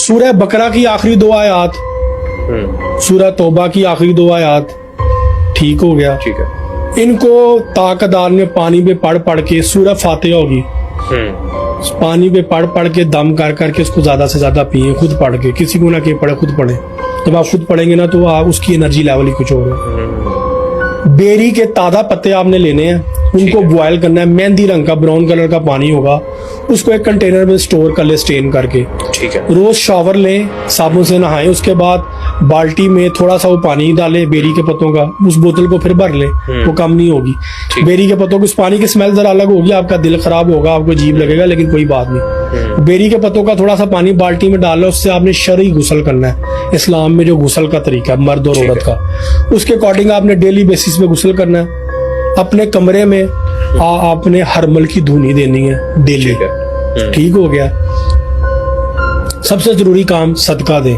सूरह बकरा की आखिरी 2 आयत, सूरह तौबा की आखिरी 2 आयत, ठीक हो गया। ठीक है। इनको ताकदार में पानी पे पढ़ पढ़ के सूरह फातिहा होगी, पानी पे पढ़ पढ़ के दम कर करके उसको ज्यादा से ज्यादा पिए, खुद पढ़ के, किसी को ना के पढ़े, खुद पढ़े। जब आप खुद पढ़ेंगे ना तो आप उसकी एनर्जी लेवल ही कुछ और है। बेरी के ताजा पत्ते आपने लेने हैं, उनको बॉयल करना है, मेहंदी रंग का ब्राउन कलर का पानी होगा, उसको एक कंटेनर में स्टोर कर ले स्टेन करके। ठीक है। रोज शावर लें, साबुन से नहाएं, उसके बाद बाल्टी में थोड़ा सा वो पानी डालें बेरी के पत्तों का, उस बोतल को फिर भर लें, वो कम नहीं होगी। बेरी के पत्तों की उस पानी की स्मेल जरा अलग होगी, आपका दिल खराब होगा, आपको अजीब लगेगा, लेकिन कोई बात नहीं। बेरी के पत्तों का थोड़ा सा पानी बाल्टी में डाल लो, उससे आपने शरई गुस्ल करना है, इस्लाम में जो गुस्ल का तरीका है मर्द और औरत का, उसके अकॉर्डिंग आपने डेली बेसिस पे गुस्ल करना है। अपने कमरे में आपने हरमल की धुनी देनी है डेली, ठीक हो गया। सबसे जरूरी काम सदका दें।